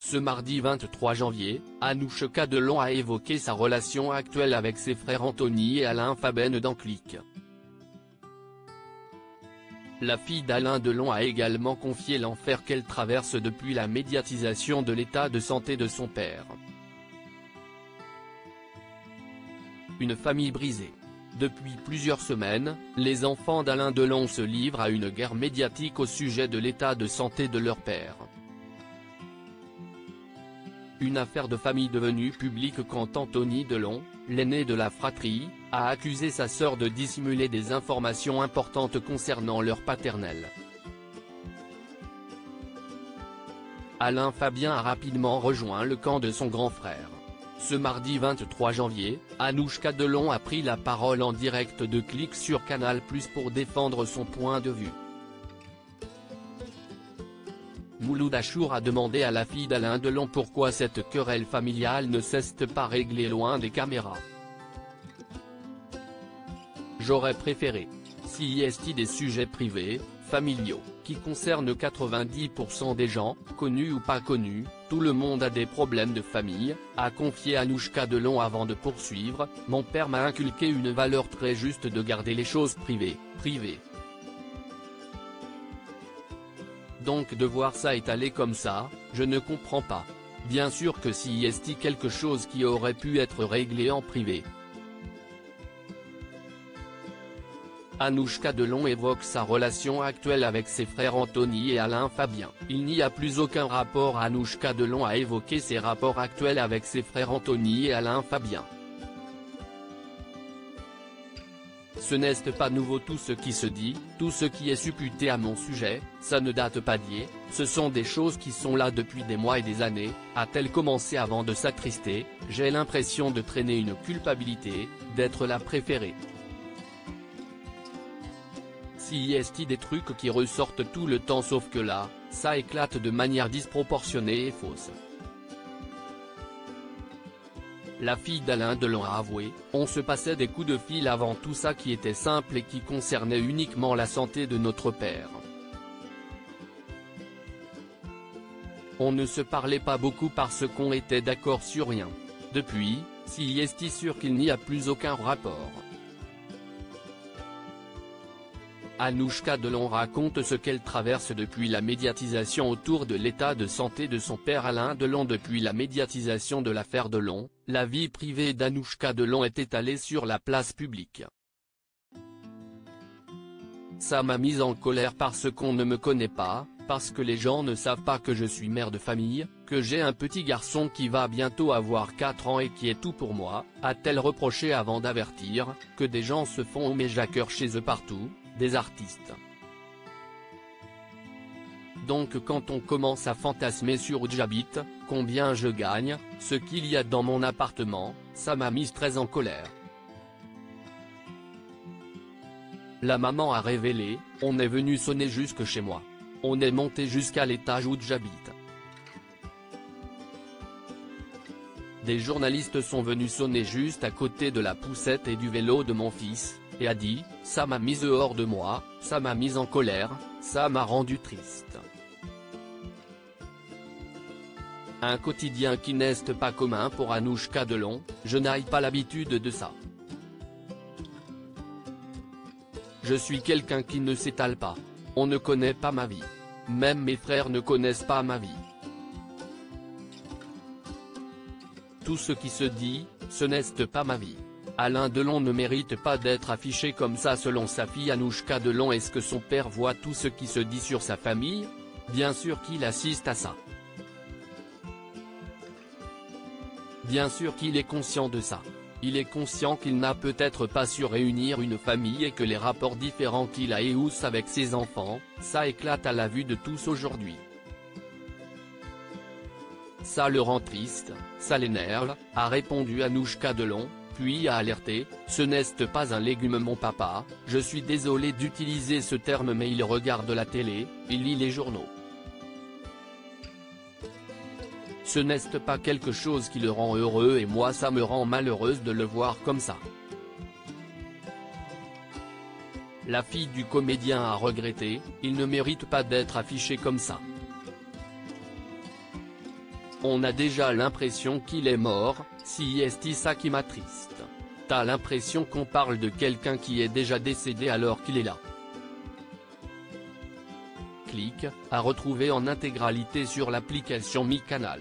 Ce mardi 23 janvier, Anouchka Delon a évoqué sa relation actuelle avec ses frères Anthony et Alain Faben dans Click. La fille d'Alain Delon a également confié l'enfer qu'elle traverse depuis la médiatisation de l'état de santé de son père. Une famille brisée. Depuis plusieurs semaines, les enfants d'Alain Delon se livrent à une guerre médiatique au sujet de l'état de santé de leur père. Une affaire de famille devenue publique quand Anthony Delon, l'aîné de la fratrie, a accusé sa sœur de dissimuler des informations importantes concernant leur paternel. Alain Fabien a rapidement rejoint le camp de son grand frère. Ce mardi 23 janvier, Anouchka Delon a pris la parole en direct de Click sur Canal+ pour défendre son point de vue. Mouloud Achour a demandé à la fille d'Alain Delon pourquoi cette querelle familiale ne cesse pas réglée loin des caméras. J'aurais préféré. S'il y a des sujets privés, familiaux, qui concernent 90% des gens, connus ou pas connus, tout le monde a des problèmes de famille, a confié Anouchka Delon avant de poursuivre. Mon père m'a inculqué une valeur très juste de garder les choses privées. Donc de voir ça étalé comme ça, je ne comprends pas. Bien sûr que s'il y a quelque chose qui aurait pu être réglé en privé. Anouchka Delon évoque sa relation actuelle avec ses frères Anthony et Alain Fabien. Il n'y a plus aucun rapport. Anouchka Delon a évoqué ses rapports actuels avec ses frères Anthony et Alain Fabien. Ce n'est pas nouveau tout ce qui se dit, tout ce qui est supputé à mon sujet, ça ne date pas d'hier, ce sont des choses qui sont là depuis des mois et des années, a-t-elle commencé avant de s'attrister. J'ai l'impression de traîner une culpabilité, d'être la préférée. S'il y a des trucs qui ressortent tout le temps sauf que là, ça éclate de manière disproportionnée et fausse. La fille d'Alain Delon a avoué, on se passait des coups de fil avant tout ça qui était simple et qui concernait uniquement la santé de notre père. On ne se parlait pas beaucoup parce qu'on était d'accord sur rien. Depuis, s'il est sûr qu'il n'y a plus aucun rapport. Anouchka Delon raconte ce qu'elle traverse depuis la médiatisation autour de l'état de santé de son père Alain Delon. Depuis la médiatisation de l'affaire Delon, la vie privée d'Anouchka Delon est étalée sur la place publique. Ça m'a mise en colère parce qu'on ne me connaît pas, parce que les gens ne savent pas que je suis mère de famille, que j'ai un petit garçon qui va bientôt avoir 4 ans et qui est tout pour moi, a-t-elle reproché avant d'avertir, que des gens se font homéjaqueurs chez eux partout, des artistes. Donc quand on commence à fantasmer sur où j'habite, combien je gagne, ce qu'il y a dans mon appartement, ça m'a mise très en colère. La maman a révélé, on est venu sonner jusque chez moi. On est monté jusqu'à l'étage où j'habite. Des journalistes sont venus sonner juste à côté de la poussette et du vélo de mon fils, et a dit, ça m'a mise hors de moi, ça m'a mise en colère, ça m'a rendu triste. Un quotidien qui n'est pas commun pour Anouchka Delon, je n'ai pas l'habitude de ça. Je suis quelqu'un qui ne s'étale pas. On ne connaît pas ma vie. Même mes frères ne connaissent pas ma vie. Tout ce qui se dit, ce n'est pas ma vie. Alain Delon ne mérite pas d'être affiché comme ça selon sa fille Anouchka Delon. Est-ce que son père voit tout ce qui se dit sur sa famille? Bien sûr qu'il assiste à ça. Bien sûr qu'il est conscient de ça. Il est conscient qu'il n'a peut-être pas su réunir une famille et que les rapports différents qu'il a et housse avec ses enfants, ça éclate à la vue de tous aujourd'hui. Ça le rend triste, ça l'énerve, a répondu Anouchka Delon, puis a alerté, ce n'est pas un légume mon papa, je suis désolé d'utiliser ce terme mais il regarde la télé, il lit les journaux. Ce n'est pas quelque chose qui le rend heureux et moi ça me rend malheureuse de le voir comme ça. La fille du comédien a regretté, il ne mérite pas d'être affiché comme ça. On a déjà l'impression qu'il est mort, si est ça qui m'attriste. T'as l'impression qu'on parle de quelqu'un qui est déjà décédé alors qu'il est là. Clique, à retrouver en intégralité sur l'application Mi Canal.